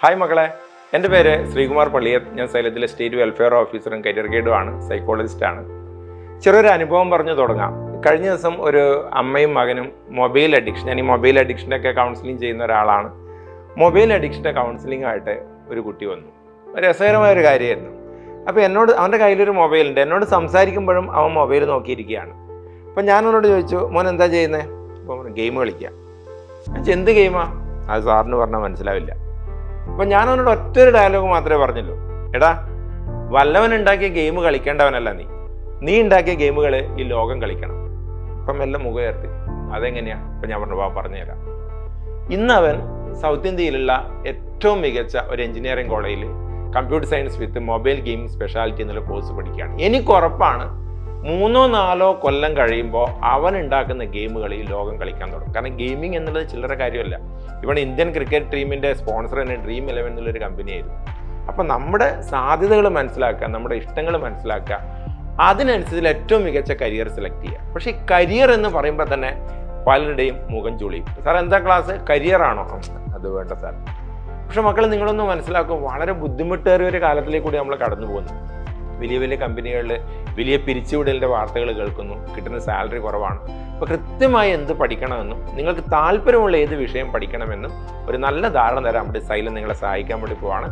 Hi മക്കളെ, എൻ്റെ പേര് ശ്രീകുമാർ പള്ളിയർ. ഞാൻ സൈലത്തിലെ സ്റ്റേറ്റ് വെൽഫെയർ ഓഫീസറും കരിയർ ഗൈഡുമാണ്, സൈക്കോളജിസ്റ്റാണ്. ചെറിയൊരു അനുഭവം പറഞ്ഞു തുടങ്ങാം. കഴിഞ്ഞ ദിവസം ഒരു അമ്മയും മകനും മൊബൈൽ അഡിക്ഷൻ, ഞാൻ ഈ മൊബൈൽ അഡിക്ഷനൊക്കെ കൗൺസിലിംഗ് ചെയ്യുന്ന ഒരാളാണ്. മൊബൈൽ അഡിക്ഷൻ്റെ കൗൺസിലിംഗായിട്ട് ഒരു കുട്ടി വന്നു. രസകരമായൊരു കാര്യമായിരുന്നു. അപ്പോൾ എന്നോട്, അവൻ്റെ കയ്യിലൊരു മൊബൈലുണ്ട്, എന്നോട് സംസാരിക്കുമ്പോഴും അവൻ മൊബൈൽ നോക്കിയിരിക്കുകയാണ്. അപ്പം ഞാൻ അവനോട് ചോദിച്ചു, മോൻ എന്താ ചെയ്യുന്നത്? അപ്പോൾ ഗെയിം കളിക്കുക. എന്ത് ഗെയിമാണ്? അത് സാറിന് പറഞ്ഞാൽ മനസ്സിലാവില്ല. അപ്പം ഞാൻ അവനോട് ഒറ്റൊരു ഡയലോഗ് മാത്രമേ പറഞ്ഞുള്ളൂ, എടാ വല്ലവൻ ഉണ്ടാക്കിയ ഗെയിം കളിക്കേണ്ടവനല്ല നീ ഉണ്ടാക്കിയ ഗെയിമുകൾ ഈ ലോകം കളിക്കണം. അപ്പം എല്ലാം മുഖമുയർത്തി. അതെങ്ങനെയാ? അപ്പം ഞാൻ പറഞ്ഞുതരാം. ഇന്ന് അവൻ സൗത്ത് ഇന്ത്യയിലുള്ള ഏറ്റവും മികച്ച ഒരു എഞ്ചിനീയറിംഗ് കോളേജിൽ computer science with mobile gaming speciality എന്നുള്ള കോഴ്സ് പഠിക്കുകയാണ്. എനിക്ക് ഉറപ്പാണ് 3-4 കൊല്ലം കഴിയുമ്പോൾ അവൻ ഉണ്ടാക്കുന്ന ഗെയിമുകൾ ഈ ലോകം കളിക്കാൻ തുടങ്ങും. കാരണം ഗെയിമിംഗ് എന്നുള്ളത് ചില്ലറ കാര്യമല്ല. ഇവിടെ ഇന്ത്യൻ ക്രിക്കറ്റ് ടീമിൻ്റെ സ്പോൺസർ തന്നെ Dream11 എന്നുള്ളൊരു കമ്പനിയായിരുന്നു. അപ്പം നമ്മുടെ സാധ്യതകൾ മനസ്സിലാക്കുക, നമ്മുടെ ഇഷ്ടങ്ങൾ മനസ്സിലാക്കുക, അതിനനുസരിച്ച് ഏറ്റവും മികച്ച കരിയർ സെലക്ട് ചെയ്യുക. പക്ഷേ ഈ കരിയർ എന്ന് പറയുമ്പോൾ തന്നെ പലരുടെയും മുഖം ചുളിയും. സാർ എന്താ ക്ലാസ്? കരിയറാണോ? അത് വേണ്ട സാർ. പക്ഷെ മക്കൾ, നിങ്ങളൊന്ന് മനസ്സിലാക്കും, വളരെ ബുദ്ധിമുട്ടേറിയ ഒരു കാലത്തിലേക്ക് കൂടി നമ്മൾ കടന്നു പോകുന്നു. വലിയ വലിയ കമ്പനികളിൽ വലിയ പിരിച്ചുവിടലിൻ്റെ വാർത്തകൾ കേൾക്കുന്നു, കിട്ടുന്ന സാലറി കുറവാണ്. അപ്പോൾ കൃത്യമായി എന്ത് പഠിക്കണമെന്നും നിങ്ങൾക്ക് താല്പര്യമുള്ള ഏത് വിഷയം പഠിക്കണമെന്നും ഒരു നല്ല ധാരണ തരാൻ വേണ്ടി സൈലം നിങ്ങളെ സഹായിക്കാൻ വേണ്ടി പോവാണ്.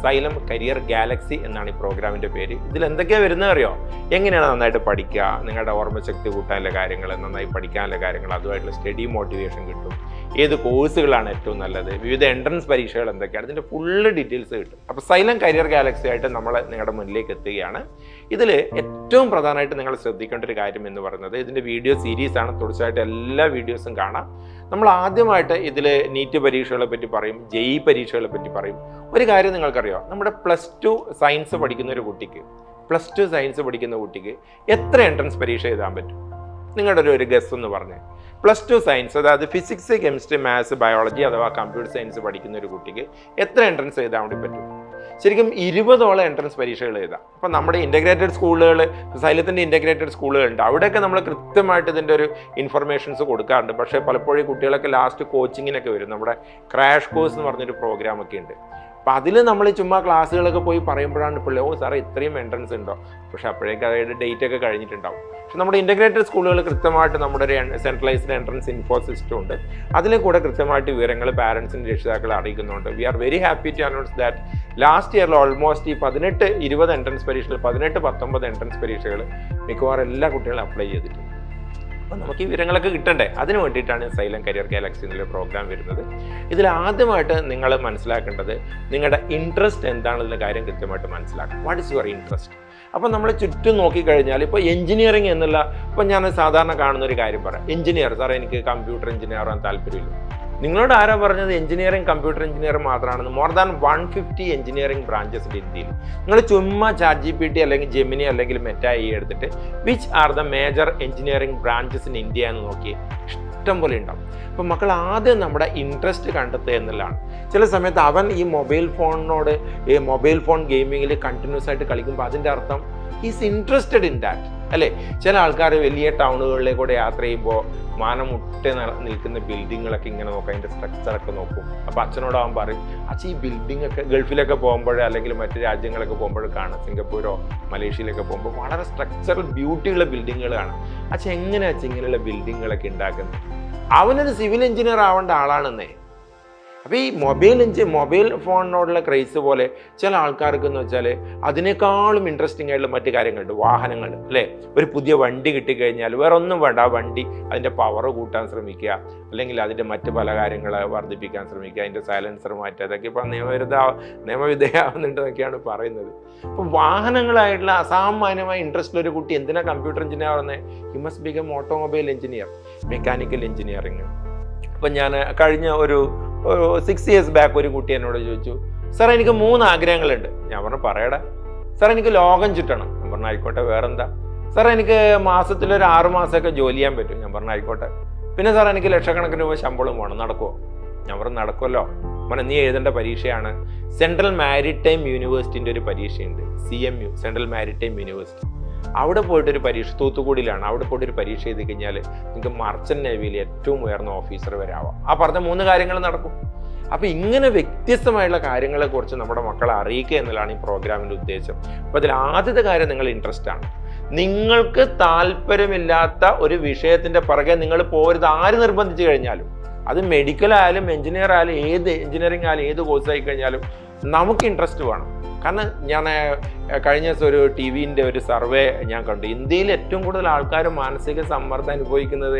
സൈലം കരിയർ ഗാലക്സി എന്നാണ് ഈ പ്രോഗ്രാമിൻ്റെ പേര്. ഇതിൽ എന്തൊക്കെയാണ് വരുന്നത് അറിയോ? എങ്ങനെയാണ് നന്നായിട്ട് പഠിക്കുക, നിങ്ങളുടെ ഓർമ്മശക്തി കൂട്ടാനുള്ള കാര്യങ്ങൾ, നന്നായി പഠിക്കാനുള്ള കാര്യങ്ങൾ, അതുമായിട്ടുള്ള സ്റ്റഡി മോട്ടിവേഷൻ കിട്ടും, ഏത് കോഴ്സുകളാണ് ഏറ്റവും നല്ലത്, വിവിധ എൻട്രൻസ് പരീക്ഷകൾ എന്തൊക്കെയാണ്, ഇതിൻ്റെ ഫുള്ള് ഡീറ്റെയിൽസ് കിട്ടും. അപ്പോൾ സൈലം കരിയർ ഗാലക്സി ആയിട്ട് നമ്മൾ നിങ്ങളുടെ മുന്നിലേക്ക് എത്തുകയാണ്. ഇതിൽ ഏറ്റവും പ്രധാനമായിട്ട് നിങ്ങൾ ശ്രദ്ധിക്കേണ്ട ഒരു കാര്യം എന്ന് പറയുന്നത്, ഇതിൻ്റെ വീഡിയോ സീരീസാണ്. തുടർച്ചയായിട്ട് എല്ലാ വീഡിയോസും കാണാം. നമ്മൾ ആദ്യമായിട്ട് ഇതിൽ നീറ്റ് പരീക്ഷകളെ പറ്റി പറയും, JEE പരീക്ഷകളെ പറ്റി പറയും. ഒരു കാര്യം നിങ്ങൾക്കറിയാം, നമ്മുടെ +2 സയൻസ് പഠിക്കുന്ന ഒരു കുട്ടിക്ക്, +2 സയൻസ് പഠിക്കുന്ന കുട്ടിക്ക് എത്ര എൻട്രൻസ് പരീക്ഷ എഴുതാൻ പറ്റും? നിങ്ങളുടെ ഒരു ഗസ് എന്ന് പറഞ്ഞേ. +2 സയൻസ്, അതായത് ഫിസിക്സ്, കെമിസ്ട്രി, മാത്സ്, ബയോളജി അഥവാ കമ്പ്യൂട്ടർ സയൻസ് പഠിക്കുന്ന ഒരു കുട്ടിക്ക് എത്ര എൻട്രൻസ് എഴുതാൻ വേണ്ടി പറ്റും? ശരിക്കും 20ഓളം എൻട്രൻസ് പരീക്ഷകൾ എഴുതാം. അപ്പം നമ്മുടെ ഇൻ്റഗ്രേറ്റഡ് സ്കൂളുകൾ, സൈലത്തിൻ്റെ ഇൻ്റഗ്രേറ്റഡ് സ്കൂളുകളുണ്ട്, അവിടെയൊക്കെ നമ്മൾ കൃത്യമായിട്ട് ഇതിൻ്റെ ഒരു ഇൻഫർമേഷൻസ് കൊടുക്കാറുണ്ട്. പക്ഷേ പലപ്പോഴും കുട്ടികളൊക്കെ ലാസ്റ്റ് കോച്ചിങ്ങിനൊക്കെ വരും. നമ്മുടെ ക്രാഷ് കോഴ്സ് എന്ന് പറഞ്ഞൊരു പ്രോഗ്രാമൊക്കെ ഉണ്ട്. അപ്പം അതിൽ നമ്മൾ ചുമ്മാ ക്ലാസ്സുകളൊക്കെ പോയി പറയുമ്പോഴാണ് പിള്ളേ, സാറേ ഇത്രയും എൻട്രൻസ് ഉണ്ടോ? പക്ഷെ അപ്പോഴേക്കും അതായത് ഡേറ്റ് ഒക്കെ കഴിഞ്ഞിട്ടുണ്ടാവും. പക്ഷെ നമ്മുടെ ഇൻ്റഗ്രേറ്റഡ് സ്കൂളുകൾ കൃത്യമായിട്ട് നമ്മുടെ ഒരു സെൻട്രലൈസ്ഡ് എൻട്രൻസ് ഇൻഫോ സിസ്റ്റം ഉണ്ട്. അതിൽ കൂടെ കൃത്യമായിട്ട് വിവരങ്ങൾ പാരൻസിൻ്റെ രക്ഷിതാക്കളെ അറിയിക്കുന്നുണ്ട്. We are very happy to announce that last ഇയറിൽ ഓൾമോസ്റ്റ് ഈ 18-20 എൻട്രൻസ് പരീക്ഷകൾ, 18-19 എൻട്രൻസ് പരീക്ഷകൾ മിക്കവാറും എല്ലാ കുട്ടികളും അപ്ലൈ ചെയ്തിട്ടുണ്ട്. അപ്പം നമുക്ക് ഈ വിവരങ്ങളൊക്കെ കിട്ടണ്ടേ? അതിന് വേണ്ടിയിട്ടാണ് സൈലം കരിയർ ഗാലക്സി എന്നുള്ള പ്രോഗ്രാം വരുന്നത്. ഇതിൽ ആദ്യമായിട്ട് നിങ്ങൾ മനസ്സിലാക്കേണ്ടത് നിങ്ങളുടെ ഇൻട്രസ്റ്റ് എന്താണെന്നുള്ള കാര്യം കൃത്യമായിട്ട് മനസ്സിലാക്കണം. What is your interest? അപ്പം നമ്മൾ ചുറ്റും നോക്കിക്കഴിഞ്ഞാൽ ഇപ്പോൾ എഞ്ചിനീയറിംഗ് എന്നുള്ള, ഇപ്പം ഞാൻ സാധാരണ കാണുന്ന ഒരു കാര്യം പറയാം, എഞ്ചിനീയർ, സാറേ എനിക്ക് കമ്പ്യൂട്ടർ എഞ്ചിനീയർ ആവാൻ താല്പര്യമില്ല. നിങ്ങളോട് ആരാ പറഞ്ഞത് എഞ്ചിനീയറിംഗ് കമ്പ്യൂട്ടർ എഞ്ചിനീയർ മാത്രമാണെന്ന്? മോർ ദാൻ 150 എഞ്ചിനീയറിംഗ് ബ്രാഞ്ചസ് ഉണ്ട് ഇന്ത്യയിൽ. നിങ്ങൾ ചുമ്മാ ChatGPT അല്ലെങ്കിൽ ജെമിനി അല്ലെങ്കിൽ മെറ്റാ എടുത്തിട്ട് which are the major engineering branches in India എന്ന് നോക്കി ഇഷ്ടം പോലെ ഉണ്ടാവും. അപ്പം മക്കൾ ആദ്യം നമ്മുടെ ഇൻട്രസ്റ്റ് കണ്ടെത്തുക എന്നുള്ളതാണ്. ചില സമയത്ത് അവൻ ഈ മൊബൈൽ ഫോൺ ഗെയിമിങ്ങിൽ കണ്ടിന്യൂസ് ആയിട്ട് കളിക്കുമ്പോൾ അതിൻ്റെ അർത്ഥം ഈസ് ഇൻട്രസ്റ്റഡ് ഇൻ ദാറ്റ്, അല്ലേ? ചില ആൾക്കാർ വലിയ ടൗണുകളിലേക്കൂടെ യാത്ര ചെയ്യുമ്പോൾ മാനം മുട്ടേ നിൽക്കുന്ന ബിൽഡിങ്ങുകളൊക്കെ ഇങ്ങനെ നോക്കാം, അതിൻ്റെ സ്ട്രക്ചറൊക്കെ നോക്കും. അപ്പോൾ അച്ഛനോടാവാൻ പറയും, അച്ഛൻ ഈ ബിൽഡിംഗ് ഒക്കെ ഗൾഫിലൊക്കെ പോകുമ്പോൾ അല്ലെങ്കിൽ മറ്റു രാജ്യങ്ങളൊക്കെ പോകുമ്പോൾ കാണാം, സിംഗപ്പൂരോ മലേഷ്യയിലൊക്കെ പോകുമ്പോൾ വളരെ സ്ട്രക്ചറൽ ബ്യൂട്ടിയുള്ള ബിൽഡിങ്ങുകൾ കാണാം. അച്ഛൻ എങ്ങനെയാ അച്ഛൻ ഇങ്ങനെയുള്ള ബിൽഡിങ്ങുകളൊക്കെ ഉണ്ടാക്കുന്നത്? അവനൊരു സിവിൽ എഞ്ചിനീയർ ആവേണ്ട ആളാണെന്നേ. അപ്പോൾ ഈ മൊബൈൽ ഫോണിനോടുള്ള ക്രൈസ് പോലെ ചില ആൾക്കാർക്ക് എന്ന് വെച്ചാൽ അതിനേക്കാളും ഇൻട്രസ്റ്റിംഗ് ആയിട്ടുള്ള മറ്റു കാര്യങ്ങളുണ്ട്. വാഹനങ്ങൾ, അല്ലേ? ഒരു പുതിയ വണ്ടി കിട്ടിക്കഴിഞ്ഞാൽ വേറെ ഒന്നും വേണ്ട, ആ വണ്ടി അതിൻ്റെ പവർ കൂട്ടാൻ ശ്രമിക്കുക, അല്ലെങ്കിൽ അതിൻ്റെ മറ്റ് പല കാര്യങ്ങൾ വർദ്ധിപ്പിക്കാൻ ശ്രമിക്കുക, അതിൻ്റെ സൈലൻസർ മാറ്റുക. അതൊക്കെ ഇപ്പം നിയമവിധേയമാവുന്നുണ്ടെന്നൊക്കെയാണ് പറയുന്നത്. അപ്പം വാഹനങ്ങളായിട്ടുള്ള അസാമാന്യമായ ഇൻട്രസ്റ്റുള്ള ഒരു കുട്ടി എന്തിനാ കമ്പ്യൂട്ടർ എഞ്ചിനീയർ ആവുന്നത്? He must become automobile engineer, mechanical engineering. അപ്പം ഞാൻ കഴിഞ്ഞ ഒരു 6 years ബാക്ക് ഒരു കുട്ടി എന്നോട് ചോദിച്ചു, സാർ എനിക്ക് 3 ആഗ്രഹങ്ങളുണ്ട്. ഞാൻ പറഞ്ഞു, പറയടാ. സാർ എനിക്ക് ലോകം ചുറ്റണം. ഞാൻ പറഞ്ഞു, ആയിക്കോട്ടെ. വേറെന്താ? സാർ എനിക്ക് മാസത്തിലൊരു 6 മാസമൊക്കെ ജോലി ചെയ്യാൻ പറ്റും. ഞാൻ പറഞ്ഞു, ആയിക്കോട്ടെ. പിന്നെ സാർ എനിക്ക് ലക്ഷക്കണക്കിന് രൂപ ശമ്പളം വേണം. നടക്കുമോ? ഞാൻ പറഞ്ഞു, നടക്കുമല്ലോ. പറഞ്ഞു, നീ എഴുതേണ്ട പരീക്ഷയാണ് സെൻട്രൽ മാരിടൈം യൂണിവേഴ്സിറ്റിൻ്റെ ഒരു പരീക്ഷയുണ്ട്, CMU, സെൻട്രൽ മാരിടൈം യൂണിവേഴ്സിറ്റി. അവിടെ പോയിട്ടൊരു പരീക്ഷ, തൂത്തുക്കുടിയിലാണ്, അവിടെ പോയിട്ടൊരു പരീക്ഷ എഴുതി കഴിഞ്ഞാൽ നിങ്ങൾക്ക് മർച്ചൻ്റ് നേവിയിൽ ഏറ്റവും ഉയർന്ന ഓഫീസർ വരെ ആവാം. ആ പറഞ്ഞ 3 കാര്യങ്ങൾ നടക്കും. അപ്പോൾ ഇങ്ങനെ വ്യത്യസ്തമായുള്ള കാര്യങ്ങളെക്കുറിച്ച് നമ്മുടെ മക്കളെ അറിയിക്കുക എന്നുള്ളതാണ് ഈ പ്രോഗ്രാമിൻ്റെ ഉദ്ദേശം. അപ്പോൾ അതിൽ ആദ്യത്തെ കാര്യം നിങ്ങൾ ഇൻട്രസ്റ്റ് ആണ്. നിങ്ങൾക്ക് താല്പര്യമില്ലാത്ത ഒരു വിഷയത്തിൻ്റെ പുറകെ നിങ്ങൾ പോരുത്. ആര് നിർബന്ധിച്ചു കഴിഞ്ഞാലും, അത് മെഡിക്കൽ ആയാലും എഞ്ചിനീയർ ആയാലും ഏത് എഞ്ചിനീയറിംഗ് ആയാലും ഏത് കോഴ്സ് ആയി കഴിഞ്ഞാലും നമുക്ക് ഇൻട്രസ്റ്റ് വേണം. കാരണം ഞാൻ കഴിഞ്ഞ ദിവസം ഒരു ടി-വിൻ്റെ ഒരു സർവേ ഞാൻ കണ്ടു. ഇന്ത്യയിൽ ഏറ്റവും കൂടുതൽ ആൾക്കാർ മാനസിക സമ്മർദ്ദം അനുഭവിക്കുന്നത്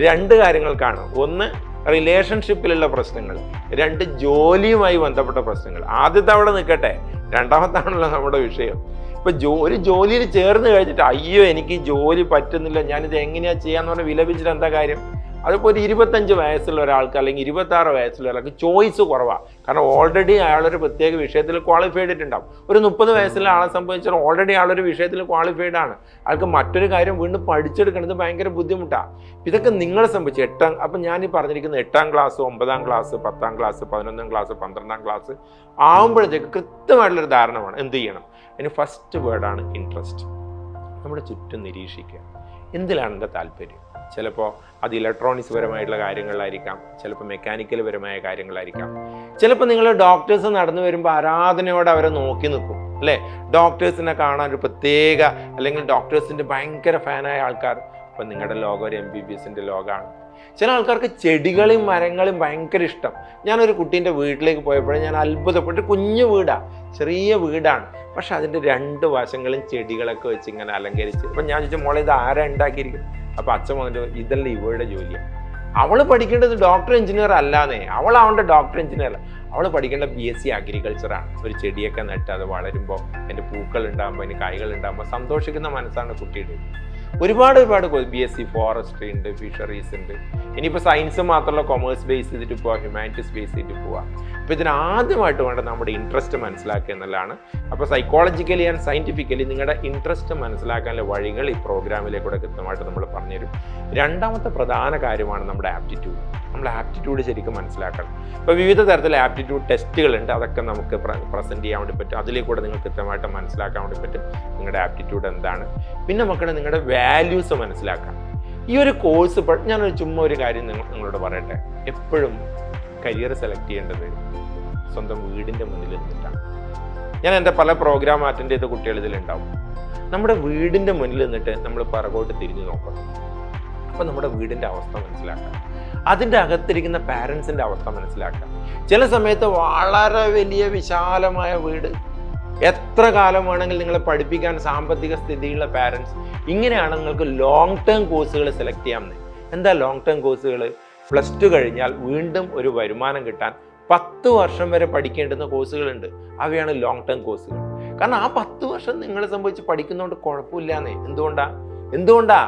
2 കാര്യങ്ങൾക്കാണ്. ഒന്ന് റിലേഷൻഷിപ്പിലുള്ള പ്രശ്നങ്ങൾ, 2 ജോലിയുമായി ബന്ധപ്പെട്ട പ്രശ്നങ്ങൾ. ആദ്യത്തെ അവിടെ നിൽക്കട്ടെ, രണ്ടാമത്താണല്ലോ നമ്മുടെ വിഷയം. ഇപ്പം ഒരു ജോലിയിൽ ചേർന്ന് കഴിഞ്ഞിട്ട് അയ്യോ എനിക്ക് ഈ ജോലി പറ്റുന്നില്ല, ഞാനിത് എങ്ങനെയാണ് ചെയ്യാന്ന് പറഞ്ഞാൽ വിലപിച്ചിട്ട് എന്താ കാര്യം? അതിപ്പോൾ ഒരു 25 വയസ്സുള്ള ഒരാൾക്ക് അല്ലെങ്കിൽ 26 വയസ്സുള്ള ഒരാൾക്ക് ചോയ്സ് കുറവാണ്. കാരണം ഓൾറെഡി അയാളൊരു പ്രത്യേക വിഷയത്തിൽ ക്വാളിഫൈഡ് ആയിട്ടുണ്ടാവും. ഒരു 30 വയസ്സുള്ള ആളെ സംബന്ധിച്ചാൽ ഓൾറെഡി ആളൊരു വിഷയത്തിൽ ക്വാളിഫൈഡ് ആണ്. ആൾക്ക് മറ്റൊരു കാര്യം വീണ്ടും പഠിച്ചെടുക്കുന്നത് ഭയങ്കര ബുദ്ധിമുട്ടാണ്. ഇതൊക്കെ നിങ്ങളെ സംബന്ധിച്ച് അപ്പം ഞാൻ ഈ പറഞ്ഞിരിക്കുന്ന 8ാം class, 9ാം class, 10ാം class, 11ാം class, 12ാം class ആകുമ്പോഴത്തേക്ക് കൃത്യമായിട്ടുള്ളൊരു ധാരണമാണ് എന്ത് ചെയ്യണം. അതിന് ഫസ്റ്റ് വേർഡാണ് ഇൻട്രസ്റ്റ്. നമ്മുടെ ചുറ്റും നിരീക്ഷിക്കുക, എന്തിലാണ് എൻ്റെ താല്പര്യം. ചിലപ്പോൾ അത് ഇലക്ട്രോണിക്സ് പരമായിട്ടുള്ള കാര്യങ്ങളിലായിരിക്കാം, ചിലപ്പോൾ മെക്കാനിക്കൽ പരമായ കാര്യങ്ങളായിരിക്കാം. ചിലപ്പോൾ നിങ്ങൾ ഡോക്ടേഴ്സ് നടന്നു വരുമ്പോൾ ആരാധനയോടെ അവരെ നോക്കി നിൽക്കും അല്ലേ? ഡോക്ടേഴ്സിനെ കാണാൻ ഒരു പ്രത്യേക, അല്ലെങ്കിൽ ഡോക്ടേഴ്സിൻ്റെ ഭയങ്കര ഫാനായ ആൾക്കാർ. അപ്പം നിങ്ങളുടെ ലോകം ഒരു MBBSൻ്റെ ലോകമാണ്. ചില ആൾക്കാർക്ക് ചെടികളും മരങ്ങളും ഭയങ്കര ഇഷ്ടം. ഞാനൊരു കുട്ടീൻ്റെ വീട്ടിലേക്ക് പോയപ്പോഴേ ഞാൻ അത്ഭുതപ്പെട്ട്. കുഞ്ഞു വീടാണ്, ചെറിയ വീടാണ്, പക്ഷെ അതിൻ്റെ 2 വശങ്ങളും ചെടികളൊക്കെ വെച്ച് ഇങ്ങനെ അലങ്കരിച്ച്. അപ്പം ഞാൻ ചോദിച്ചു, മോളെ ഇത് ആരാ ഉണ്ടാക്കിയിരിക്കും? അപ്പോൾ അച്ഛൻ വന്നിട്ട് ഇതല്ല ഇവളുടെ ജോലിയാണ്. അവൾ പഠിക്കേണ്ടത് ഡോക്ടർ എഞ്ചിനീയർ അല്ലാന്നേ. അവളുടെ ഡോക്ടർ എഞ്ചിനീയർ, അവൾ പഠിക്കേണ്ട BSc അഗ്രികൾച്ചറാണ്. ഒരു ചെടിയൊക്കെ നട്ട് അത് വളരുമ്പോൾ അതിൻ്റെ പൂക്കൾ ഉണ്ടാകുമ്പോൾ അതിന് കായ്കൾ ഉണ്ടാകുമ്പോൾ സന്തോഷിക്കുന്ന മനസ്സാണ് കുട്ടിയുടെ. ഒരുപാട് BSc ഫോറസ്ട്രി ഉണ്ട്, ഫിഷറീസ് ഉണ്ട്. ഇനിയിപ്പോൾ സയൻസ് മാത്രമല്ല, കൊമേഴ്സ് ബേസ് ചെയ്തിട്ട് പോവാം, ഹ്യൂമാനിറ്റീസ് ബേസ് ചെയ്തിട്ട് പോവാം. അപ്പോൾ ഇതിന് ആദ്യമായിട്ട് വേണ്ട നമ്മുടെ ഇൻട്രസ്റ്റ് മനസ്സിലാക്കുക എന്നുള്ളതാണ്. അപ്പോൾ സൈക്കോളജിക്കലി ആൻഡ് സയൻറ്റിഫിക്കലി നിങ്ങളുടെ ഇൻട്രസ്റ്റ് മനസ്സിലാക്കാനുള്ള വഴികൾ ഈ പ്രോഗ്രാമിലേക്കൂടെ കൃത്യമായിട്ട് നമ്മൾ പറഞ്ഞുതരും. രണ്ടാമത്തെ പ്രധാന കാര്യമാണ് നമ്മുടെ ആപ്റ്റിറ്റ്യൂഡ്. നമ്മൾ ആപ്റ്റിറ്റ്യൂഡ് ശരിക്കും മനസ്സിലാക്കണം. ഇപ്പോൾ വിവിധ തരത്തിലുള്ള ആപ്റ്റിറ്റ്യൂഡ് ടെസ്റ്റുകളുണ്ട്, അതൊക്കെ നമുക്ക് പ്രസൻറ്റ് ചെയ്യാൻ വേണ്ടി പറ്റും. അതിലേക്കൂടെ നിങ്ങൾക്ക് കൃത്യമായിട്ട് മനസ്സിലാക്കാൻ വേണ്ടി പറ്റും നിങ്ങളുടെ ആപ്റ്റിറ്റ്യൂഡ് എന്താണ്. പിന്നെ മക്കളെ നിങ്ങളുടെ വാല്യൂസ് മനസ്സിലാക്കാം. ഈ ഒരു കോഴ്സ് ഞാനൊരു ചുമ്മാ ഒരു കാര്യം നിങ്ങളോട് പറയട്ടെ. എപ്പോഴും കരിയർ സെലക്ട് ചെയ്യേണ്ടത് സ്വന്തം വീടിൻ്റെ മുന്നിൽ നിന്നിട്ടാണ്. ഞാൻ എൻ്റെ പല പ്രോഗ്രാം അറ്റൻഡ് ചെയ്ത കുട്ടികൾ ഇതിലുണ്ടാവും. നമ്മുടെ വീടിൻ്റെ മുന്നിൽ നിന്നിട്ട് നമ്മൾ പുറകോട്ട് തിരിഞ്ഞു നോക്കണം. അപ്പോൾ നമ്മുടെ വീടിൻ്റെ അവസ്ഥ മനസ്സിലാക്കാം, അതിൻ്റെ അകത്തിരിക്കുന്ന പാരൻസിൻ്റെ അവസ്ഥ മനസ്സിലാക്കാം. ചില സമയത്ത് വളരെ വലിയ വിശാലമായ വീട്, എത്ര കാലം വേണമെങ്കിൽ നിങ്ങളെ പഠിപ്പിക്കാൻ സാമ്പത്തിക സ്ഥിതിയുള്ള പാരൻസ്. ഇങ്ങനെയാണ് നിങ്ങൾക്ക് ലോങ് ടേം കോഴ്സുകൾ സെലക്ട് ചെയ്യാമെന്ന്. എന്താ ലോങ് ടേം കോഴ്സുകൾ? +2 കഴിഞ്ഞാൽ വീണ്ടും ഒരു വരുമാനം കിട്ടാൻ 10 വർഷം വരെ പഠിക്കേണ്ടുന്ന കോഴ്സുകളുണ്ട്. അവയാണ് ലോങ് ടേം കോഴ്സുകൾ. കാരണം ആ 10 വർഷം നിങ്ങളെ സംബന്ധിച്ച് പഠിക്കുന്നതുകൊണ്ട് കുഴപ്പമില്ലാന്നേ. എന്തുകൊണ്ടാ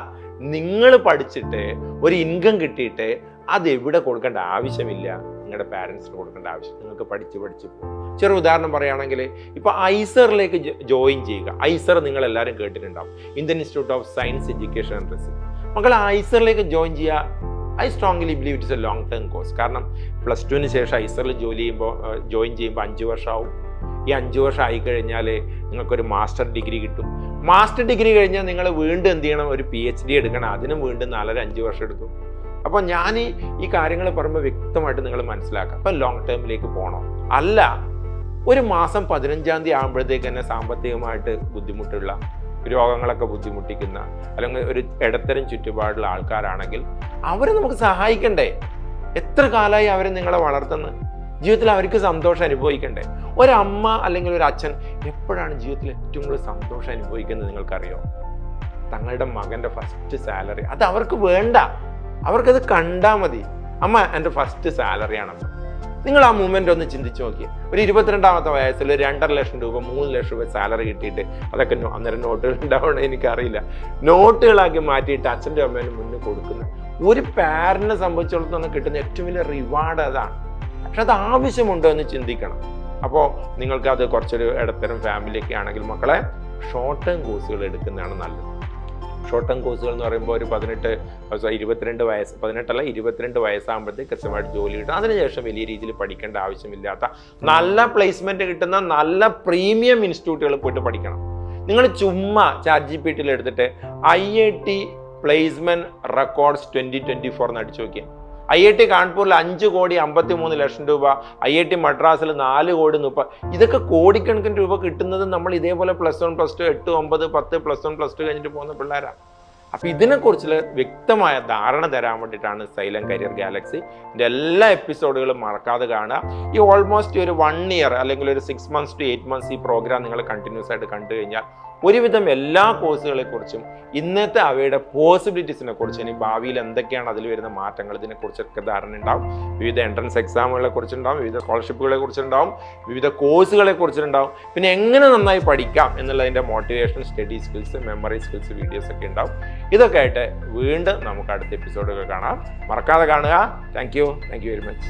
നിങ്ങൾ പഠിച്ചിട്ട് ഒരു ഇൻകം കിട്ടിയിട്ട് അതെവിടെ കൊടുക്കേണ്ട ആവശ്യമില്ല, നിങ്ങളുടെ പാരൻസിന് കൊടുക്കേണ്ട ആവശ്യം. നിങ്ങൾക്ക് പഠിച്ച് പോകും. ചെറിയ ഉദാഹരണം പറയുകയാണെങ്കിൽ, ഇപ്പോൾ ഐസറിലേക്ക് ജോയിൻ ചെയ്യുക. ഐസർ നിങ്ങളെല്ലാവരും കേട്ടിട്ടുണ്ടാവും, Indian institute of science education and research. മക്കൾ ഐസറിലേക്ക് ജോയിൻ ചെയ്യുക. I strongly believe it's A long term course. കാരണം +2 ശേഷം ഐസറിൽ ജോയിൻ ചെയ്യുമ്പോൾ 5 വർഷമാവും. ഈ 5 വർഷം ആയിക്കഴിഞ്ഞാൽ നിങ്ങൾക്കൊരു മാസ്റ്റർ ഡിഗ്രി കിട്ടും. മാസ്റ്റർ ഡിഗ്രി കഴിഞ്ഞാൽ നിങ്ങൾ വീണ്ടും എന്ത് ചെയ്യണം? ഒരു PhD എടുക്കണം. അതിനും വീണ്ടും 4-5 വർഷം എടുക്കും. അപ്പോൾ ഞാൻ ഈ കാര്യങ്ങൾ പറയുമ്പോൾ വ്യക്തമായിട്ട് നിങ്ങൾ മനസ്സിലാക്കാം. അപ്പം ലോങ് ടേമിലേക്ക് പോകണോ? അല്ല, ഒരു മാസം 15-ാം തീയതി ആകുമ്പോഴത്തേക്ക് തന്നെ സാമ്പത്തികമായിട്ട് ബുദ്ധിമുട്ടുള്ള, രോഗങ്ങളൊക്കെ ബുദ്ധിമുട്ടിക്കുന്ന, അല്ലെങ്കിൽ ഒരു ഇടത്തരം ചുറ്റുപാടുള്ള ആൾക്കാരാണെങ്കിൽ അവരെ നമുക്ക് സഹായിക്കണ്ടേ? എത്ര കാലമായി അവരെ നിങ്ങളെ വളർത്തുന്നത്? ജീവിതത്തിൽ അവർക്ക് സന്തോഷം അനുഭവിക്കണ്ടേ? ഒരമ്മ അല്ലെങ്കിൽ ഒരു അച്ഛൻ എപ്പോഴാണ് ജീവിതത്തിൽ ഏറ്റവും കൂടുതൽ സന്തോഷം അനുഭവിക്കുന്നത് നിങ്ങൾക്കറിയോ? തങ്ങളുടെ മകൻ്റെ ഫസ്റ്റ് സാലറി. അത് അവർക്ക് വേണ്ട, അവർക്കത് കണ്ടാൽ മതി. അമ്മ എൻ്റെ ഫസ്റ്റ് സാലറിയാണമ്മ. നിങ്ങൾ ആ മൂമെൻ്റ് ഒന്ന് ചിന്തിച്ച് നോക്കിയേ. ഒരു 22-ാമത്തെ വയസ്സിൽ 2.5 ലക്ഷം രൂപ 3 ലക്ഷം രൂപ സാലറി കിട്ടിയിട്ട്, അതൊക്കെ അന്നേരം നോട്ടുകൾ ഉണ്ടാവണം എനിക്കറിയില്ല, നോട്ടുകളാക്കി മാറ്റിയിട്ട് അച്ഛൻ്റെ അമ്മേനും മുന്നിൽ കൊടുക്കുന്ന ഒരു പാരന്റിനെ സംബന്ധിച്ചിടത്തോളം കിട്ടുന്ന ഏറ്റവും വലിയ റിവാർഡ് അതാണ്. പക്ഷെ അത് ആവശ്യമുണ്ടോ എന്ന് ചിന്തിക്കണം. അപ്പോൾ നിങ്ങൾക്കത് കുറച്ചൊരു ഇടത്തരം ഫാമിലിയൊക്കെ ആണെങ്കിൽ മക്കളെ ഷോർട്ട് ടേം കോഴ്സുകൾ എടുക്കുന്നതാണ് നല്ലത്. ഷോർട്ട് ടേം കോഴ്സുകൾ എന്ന് പറയുമ്പോൾ ഒരു 22 വയസ്സാകുമ്പോഴത്തേക്ക് കൃത്യമായിട്ട് ജോലി കിട്ടും. അതിനുശേഷം വലിയ രീതിയിൽ പഠിക്കേണ്ട ആവശ്യമില്ലാത്ത നല്ല പ്ലേസ്മെൻറ്റ് കിട്ടുന്ന നല്ല പ്രീമിയം ഇൻസ്റ്റിറ്റ്യൂട്ടുകളിൽ പോയിട്ട് പഠിക്കണം. നിങ്ങൾ ചുമ്മാ ChatGPT എടുത്തിട്ട് IIT പ്ലേസ്മെൻറ്റ് റെക്കോർഡ്സ് 2024 എന്ന് അടിച്ചു നോക്കിയാൽ IIT കാൺപൂരിൽ 5,53,00,000 രൂപ, IIT മദ്രാസിൽ 4,30,00,000. ഇതൊക്കെ കോടിക്കണക്കിന് രൂപ കിട്ടുന്നത് നമ്മൾ ഇതേപോലെ +1 +2 8 9 10 +1 +2 കഴിഞ്ഞിട്ട് പോകുന്ന പിള്ളേരാണ്. അപ്പോൾ ഇതിനെക്കുറിച്ചുള്ള വ്യക്തമായ ധാരണ തരാൻ വേണ്ടിയിട്ടാണ് സൈലം കരിയർ ഗാലക്സി. ഇതിൻ്റെ എല്ലാ എപ്പിസോഡുകളും മറക്കാതെ കാണുക. ഈ ഓൾമോസ്റ്റ് ഒരു 1 ഇയർ അല്ലെങ്കിൽ ഒരു 6 months to 8 months ഈ പ്രോഗ്രാം നിങ്ങൾ കണ്ടിന്യൂസ് ആയിട്ട് കണ്ടു കഴിഞ്ഞാൽ ഒരുവിധം എല്ലാ കോഴ്സുകളെക്കുറിച്ചും ഇന്നത്തെ അവയുടെ പോസിബിലിറ്റീസിനെ കുറിച്ച്, ഇനി ഭാവിയിൽ എന്തൊക്കെയാണ് അതിൽ വരുന്ന മാറ്റങ്ങൾ, ഇതിനെക്കുറിച്ചൊക്കെ ധാരണ ഉണ്ടാവും. വിവിധ എൻട്രൻസ് എക്സാമുകളെ കുറിച്ചുണ്ടാവും, വിവിധ സ്കോളർഷിപ്പുകളെ കുറിച്ചുണ്ടാവും, വിവിധ കോഴ്സുകളെ കുറിച്ചുണ്ടാവും, പിന്നെ എങ്ങനെ നന്നായി പഠിക്കാം എന്നുള്ളതിൻ്റെ motivation, study skills, memory skills videos ഒക്കെ ഉണ്ടാവും. ഇതൊക്കെ ആയിട്ട് വീണ്ടും നമുക്ക് അടുത്ത എപ്പിസോഡുകൾ കാണാം. മറക്കാതെ കാണുക. Thank you very much.